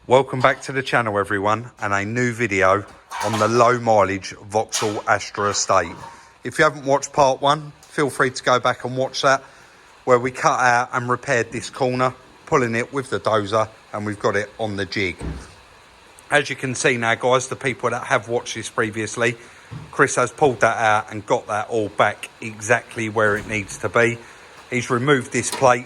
Welcome back to the channel everyone, and a new video on the low mileage Vauxhall Astra estate. If you haven't watched part one, feel free to go back and watch that, where we cut out and repaired this corner, pulling it with the dozer, and we've got it on the jig. As you can see now guys, the people that have watched this previously, Chris has pulled that out and got that all back exactly where it needs to be. He's removed this plate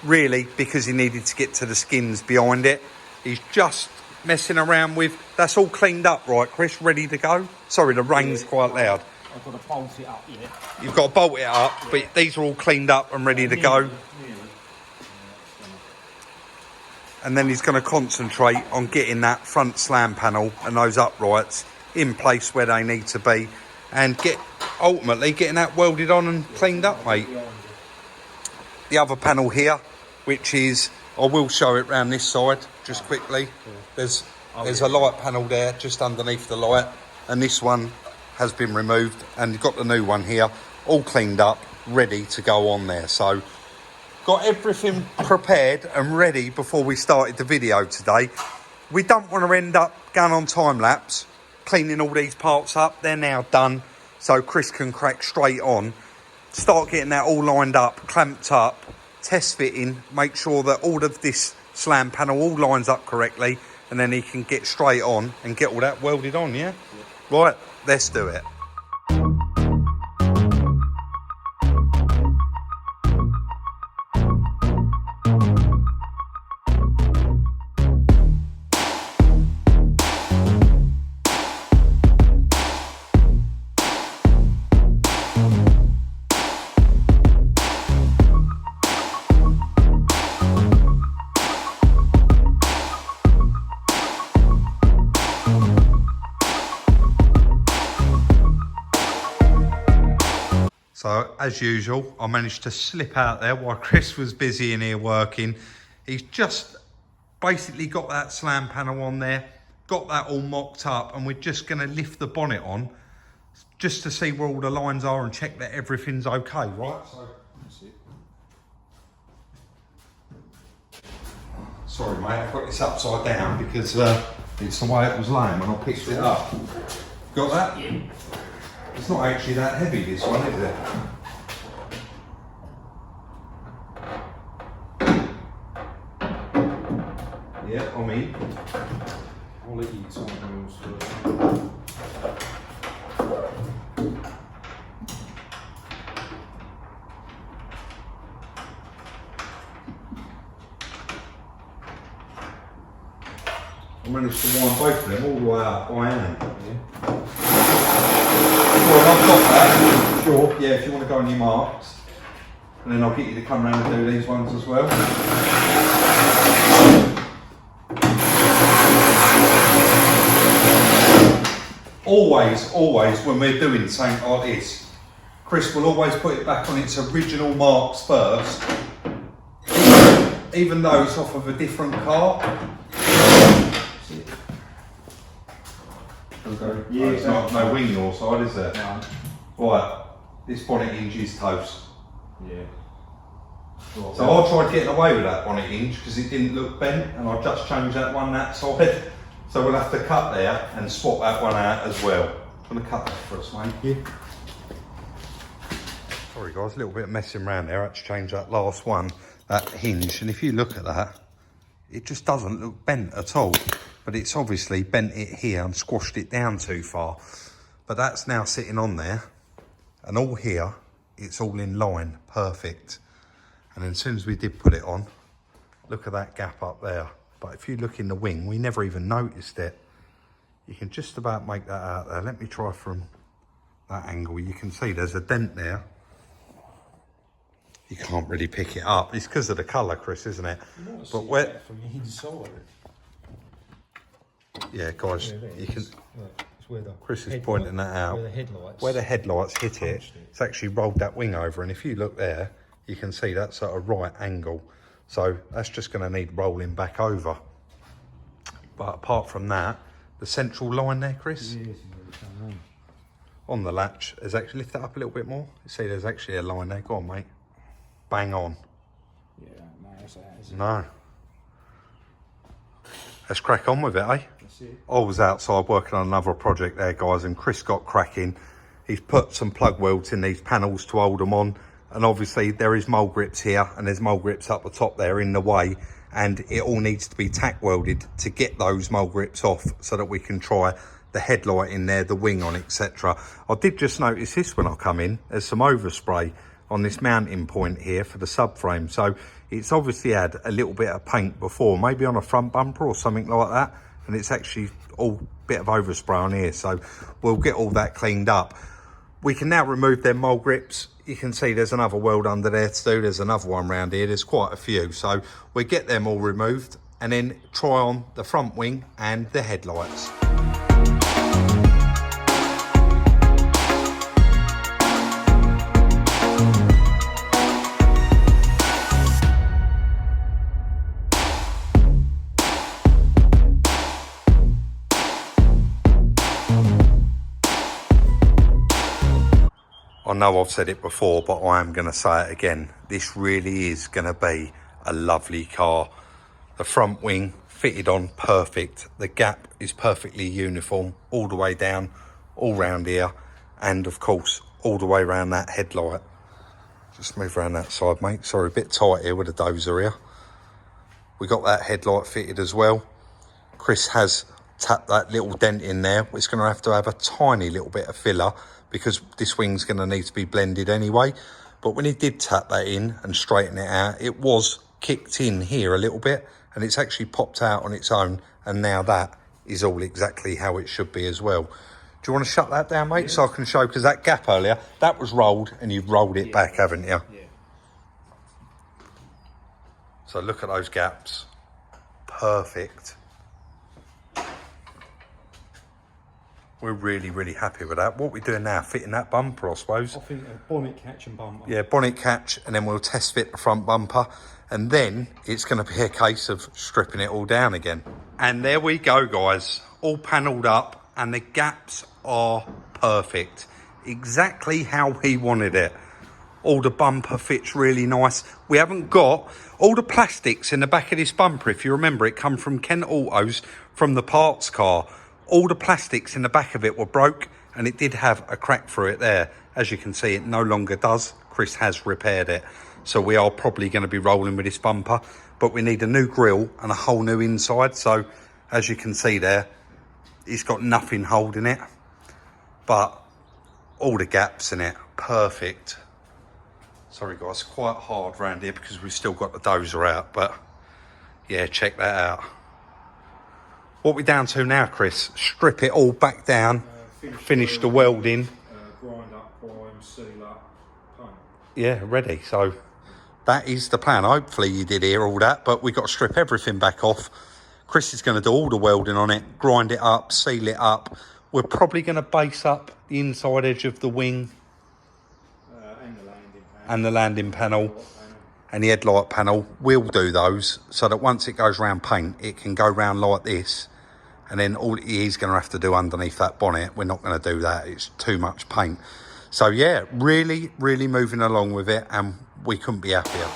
really because he needed to get to the skins behind it. He's just messing around with, that's all cleaned up, right Chris, ready to go? Sorry, the rain's quite loud. I've got to bolt it up, yeah. You've got to bolt it up, but these are all cleaned up and ready to go. And then he's going to concentrate on getting that front slam panel and those uprights in place where they need to be, and ultimately getting that welded on and cleaned up, mate. The other panel here, which is, I will show it round this side just quickly. There's a light panel there just underneath the light, and this one has been removed, and you've got the new one here all cleaned up, ready to go on there. So got everything prepared and ready before we started the video today. We don't want to end up going on time lapse cleaning all these parts up. They're now done, so Chris can crack straight on, start getting that all lined up, clamped up, test fitting, make sure that all of this slam panel all lines up correctly, and then he can get straight on and get all that welded on. Yeah. Right, let's do it. So, as usual, I managed to slip out there while Chris was busy in here working. He's just basically got that slam panel on there, got that all mocked up, and we're just going to lift the bonnet on just to see where all the lines are and check that everything's okay, right? So, that's it. Sorry, mate, I've got this upside down because it's the way it was laying when I picked it up. Got that? Yeah. It's not actually that heavy, this one, is it? Yeah, I mean, I'll let you talk wheels first. I managed to wind both of them all the way up by hand. Yeah. Well, I've got that. Sure. Yeah, if you want to go on your marks. And then I'll get you to come around and do these ones as well. Always when we're doing something like this, Chris will always put it back on its original marks first. Even though it's off of a different car. Okay. Yeah, it's not no wing your side, is there? No. Right, this bonnet hinge is toast. Yeah. So I tried getting away with that bonnet hinge because it didn't look bent, and I just changed that one that side. So we'll have to cut there and swap that one out as well. I'm gonna cut that for us, mate. Yeah. Sorry guys, a little bit of messing around there. I had to change that last one, that hinge, and if you look at that, it just doesn't look bent at all. But it's obviously bent it here and squashed it down too far. But that's now sitting on there, and all here, it's all in line, perfect. And then as soon as we did put it on, look at that gap up there. But if you look in the wing, we never even noticed it. You can just about make that out there. Let me try from that angle. You can see there's a dent there. You can't really pick it up. It's because of the colour, Chris, isn't it? But where from the inside. Yeah, guys, you can. It's where the Chris is pointing that out. Where the headlights hit it, it's actually rolled that wing over, and if you look there, you can see that's at a right angle. So that's just going to need rolling back over. But apart from that, the central line there, Chris, on the latch, is actually lift that up a little bit more. You see, there's actually a line there. Go on, mate. Bang on. Yeah, no, that's that, is it? No. Let's crack on with it, eh? That's it. I was outside working on another project there, guys, and Chris got cracking. He's put some plug welds in these panels to hold them on. And obviously there is mole grips here and there's mole grips up the top there in the way. And it all needs to be tack welded to get those mole grips off so that we can try the headlight in there, the wing on, etc. I did just notice this when I come in. There's some overspray on this mounting point here for the subframe. So it's obviously had a little bit of paint before, maybe on a front bumper or something like that. And it's actually all bit of overspray on here. So we'll get all that cleaned up. We can now remove their mole grips. You can see there's another weld under there to do. There's another one around here. There's quite a few. So we get them all removed and then try on the front wing and the headlights. I know I've said it before, but I am going to say it again. This really is going to be a lovely car. The front wing fitted on perfect. The gap is perfectly uniform all the way down, all round here. And of course, all the way around that headlight. Just move around that side, mate. Sorry, a bit tight here with the dozer here. We got that headlight fitted as well. Chris has tapped that little dent in there. It's going to have a tiny little bit of filler because this wing's going to need to be blended anyway. But when he did tap that in and straighten it out, it was kicked in here a little bit and it's actually popped out on its own. And now that is all exactly how it should be as well. Do you want to shut that down, mate? Yeah. So I can show, because that gap earlier, that was rolled and you've rolled it back, haven't you? Yeah. So look at those gaps. Perfect. We're really, really happy with that. What we're doing now, fitting that bumper, I suppose. I think a bonnet catch and bumper. Yeah, bonnet catch, and then we'll test fit the front bumper. And then it's going to be a case of stripping it all down again. And there we go, guys. All panelled up, and the gaps are perfect. Exactly how we wanted it. All the bumper fits really nice. We haven't got all the plastics in the back of this bumper. If you remember, it come from Kent Autos from the parts car. All the plastics in the back of it were broke and it did have a crack through it there. As you can see, it no longer does. Chris has repaired it. So we are probably going to be rolling with this bumper, but we need a new grille and a whole new inside. So as you can see there, it's got nothing holding it, but all the gaps in it, perfect. Sorry guys, quite hard around here because we've still got the dozer out, but yeah, check that out. What are we down to now, Chris? Strip it all back down, finish the welding. Grind up, prime, seal up, paint. Yeah, ready. So that is the plan. Hopefully you did hear all that, but we've got to strip everything back off. Chris is going to do all the welding on it, grind it up, seal it up. We're probably going to base up the inside edge of the wing and the landing panel and the headlight panel. We'll do those so that once it goes round paint, it can go round like this. And then all he's going to have to do underneath that bonnet, we're not going to do that. It's too much paint. So yeah, really, really moving along with it, and we couldn't be happier.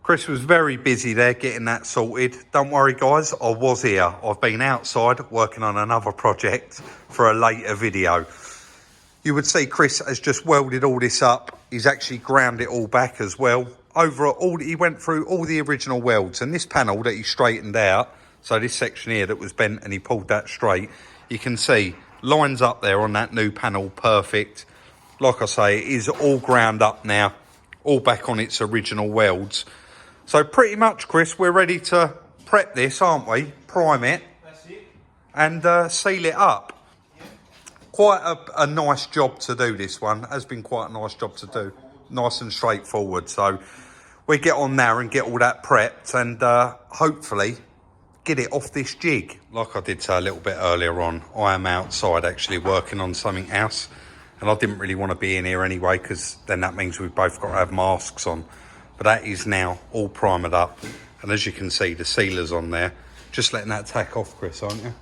Chris was very busy there getting that sorted. Don't worry guys, I was here. I've been outside working on another project for a later video. You would see Chris has just welded all this up. He's actually ground it all back as well. He went through all the original welds, and this panel that he straightened out, so this section here that was bent and he pulled that straight, you can see lines up there on that new panel, perfect. like I say, it is all ground up now, all back on its original welds. So pretty much, Chris, we're ready to prep this, aren't we? Prime it. That's it. And seal it up. Quite a nice job to do, this one. Has been quite a nice job to do. Nice and straightforward. So we get on there and get all that prepped and hopefully get it off this jig. Like I did say a little bit earlier on, I am outside actually working on something else. And I didn't really want to be in here anyway, because then that means we've both got to have masks on. But that is now all primed up. And as you can see, the sealer's on there. Just letting that tack off, Chris, aren't you?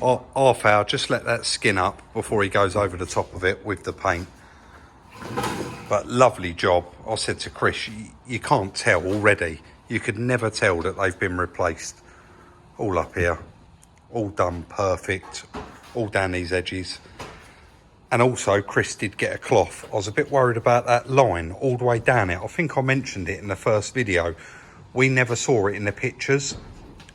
Half hour, just let that skin up before he goes over the top of it with the paint. But lovely job. I said to Chris, you can't tell already. You could never tell that they've been replaced. All up here, all done perfect, all down these edges. And also Chris did get a cloth. I was a bit worried about that line all the way down it. I think I mentioned it in the first video. We never saw it in the pictures,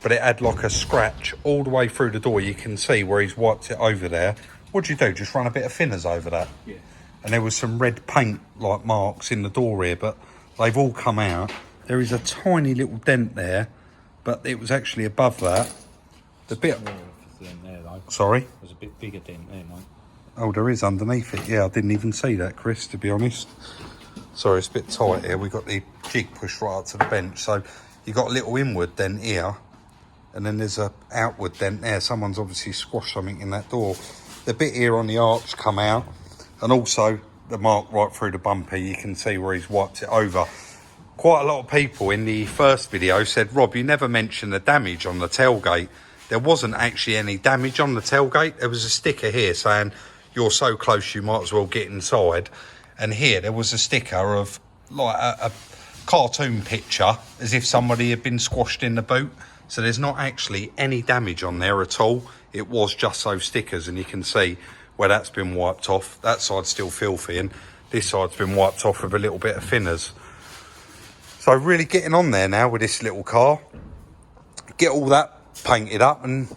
but it had like a scratch all the way through the door. You can see where he's wiped it over there. What'd you do? Just run a bit of thinners over that? Yeah. And there was some red paint like marks in the door here, but they've all come out. There is a tiny little dent there, but it was actually above that. The bit... There, though. Sorry? There's a bit bigger dent there, mate. Oh, there is underneath it. Yeah, I didn't even see that, Chris, to be honest. Sorry, it's a bit tight here. We've got the jig pushed right up to the bench. So you've got a little inward dent here. And then there's a outward dent there. Someone's obviously squashed something in that door. The bit here on the arch come out. And also the mark right through the bumper. You can see where he's wiped it over. Quite a lot of people in the first video said, Rob, you never mentioned the damage on the tailgate. There wasn't actually any damage on the tailgate. There was a sticker here saying, you're so close you might as well get inside. And here there was a sticker of like a cartoon picture as if somebody had been squashed in the boot. So there's not actually any damage on there at all. It was just those stickers, and you can see where that's been wiped off. That side's still filthy, and this side's been wiped off with a little bit of thinners. So really getting on there now with this little car. Get all that painted up, and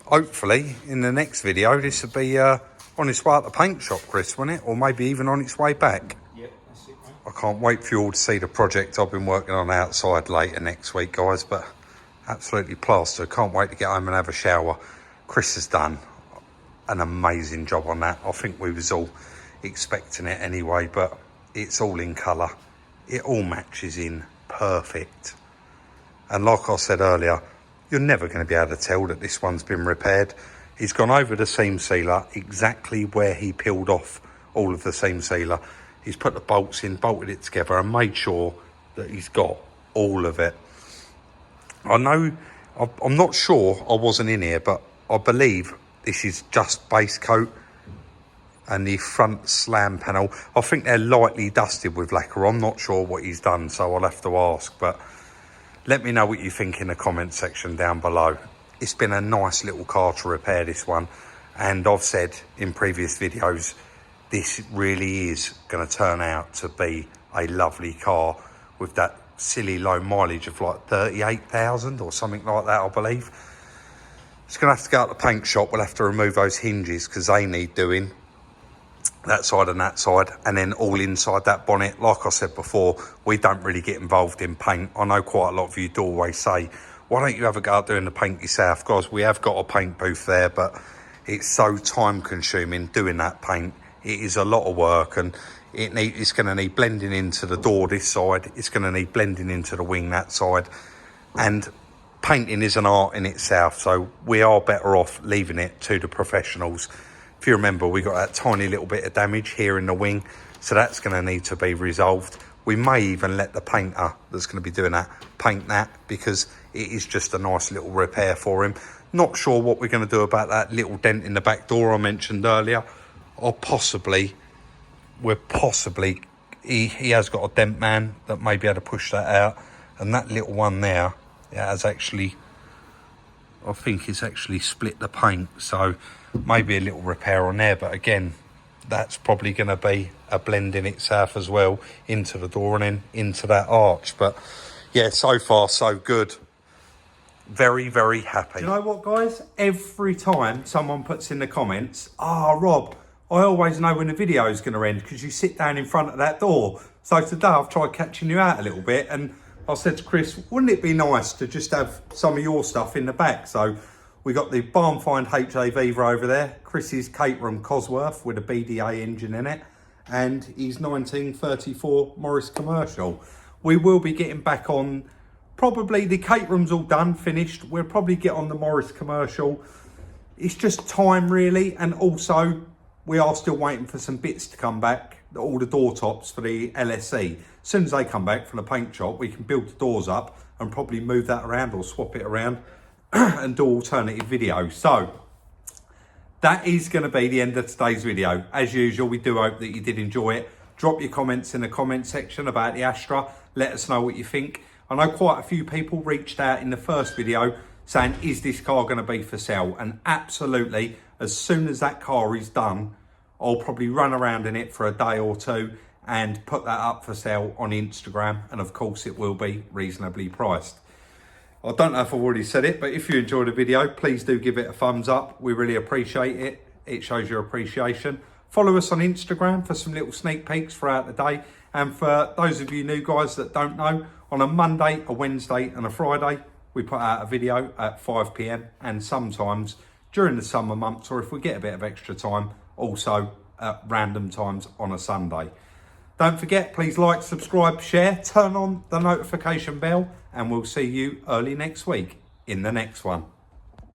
hopefully in the next video this will be on its way out the paint shop, Chris, won't it? Or maybe even on its way back. Yep, that's it, mate. I can't wait for you all to see the project I've been working on outside later next week, guys, but absolutely plaster. Can't wait to get home and have a shower. Chris has done an amazing job on that. I think we was all expecting it anyway, but it's all in colour. It all matches in perfect. And like I said earlier, you're never going to be able to tell that this one's been repaired. He's gone over the seam sealer exactly where he peeled off all of the seam sealer. He's put the bolts in, bolted it together, and made sure that he's got all of it. I know, I'm not sure, I wasn't in here, but I believe this is just base coat and the front slam panel. I think they're lightly dusted with lacquer. I'm not sure what he's done, so I'll have to ask, but let me know what you think in the comment section down below. It's been a nice little car to repair, this one, and I've said in previous videos, this really is going to turn out to be a lovely car with that silly low mileage of like 38,000 or something like that, I believe. It's going to have to go out the paint shop. We'll have to remove those hinges because they need doing, that side and that side, and then all inside that bonnet. Like I said before, we don't really get involved in paint. I know quite a lot of you do always say, why don't you ever go out doing the paint yourself? Guys, we have got a paint booth there, but it's so time consuming doing that paint. It is a lot of work, and it's going to need blending into the door this side. It's going to need blending into the wing that side, and painting is an art in itself, so we are better off leaving it to the professionals. If you remember, we got that tiny little bit of damage here in the wing, so that's going to need to be resolved. We may even let the painter that's going to be doing that paint that, because it is just a nice little repair for him. Not sure what we're going to do about that little dent in the back door I mentioned earlier, or possibly he has got a dent man that may be able to push that out, and that little one there, it has actually, I think it's actually split the paint, so maybe a little repair on there. But again, that's probably going to be a blend in itself as well into the door and then into that arch. But yeah, so far so good. Very, very happy. Do you know what, guys? Every time someone puts in the comments, Rob, I always know when the video is going to end because you sit down in front of that door. So today I've tried catching you out a little bit, and I said to Chris, wouldn't it be nice to just have some of your stuff in the back? So we got the Barn Find HA Vivaro over there, Chris's Caterham Cosworth with a BDA engine in it, and his 1934 Morris Commercial. We will be getting back on, probably the Caterham's all done, finished. We'll probably get on the Morris Commercial. It's just time really, and also we are still waiting for some bits to come back, all the door tops for the LSE. As soon as they come back from the paint shop, we can build the doors up and probably move that around or swap it around and do alternative videos. So that is going to be the end of today's video. As usual, we do hope that you did enjoy it. Drop your comments in the comment section about the Astra. Let us know what you think. I know quite a few people reached out in the first video saying, is this car going to be for sale? And absolutely, as soon as that car is done, I'll probably run around in it for a day or two and put that up for sale on Instagram. And of course, it will be reasonably priced. I don't know if I've already said it, but if you enjoyed the video, please do give it a thumbs up. We really appreciate it. It shows your appreciation. Follow us on Instagram for some little sneak peeks throughout the day. And for those of you new guys that don't know, on a Monday, a Wednesday and a Friday, we put out a video at 5 PM, and sometimes during the summer months, or if we get a bit of extra time, also at random times on a Sunday. Don't forget, please like, subscribe, share, turn on the notification bell, and we'll see you early next week in the next one.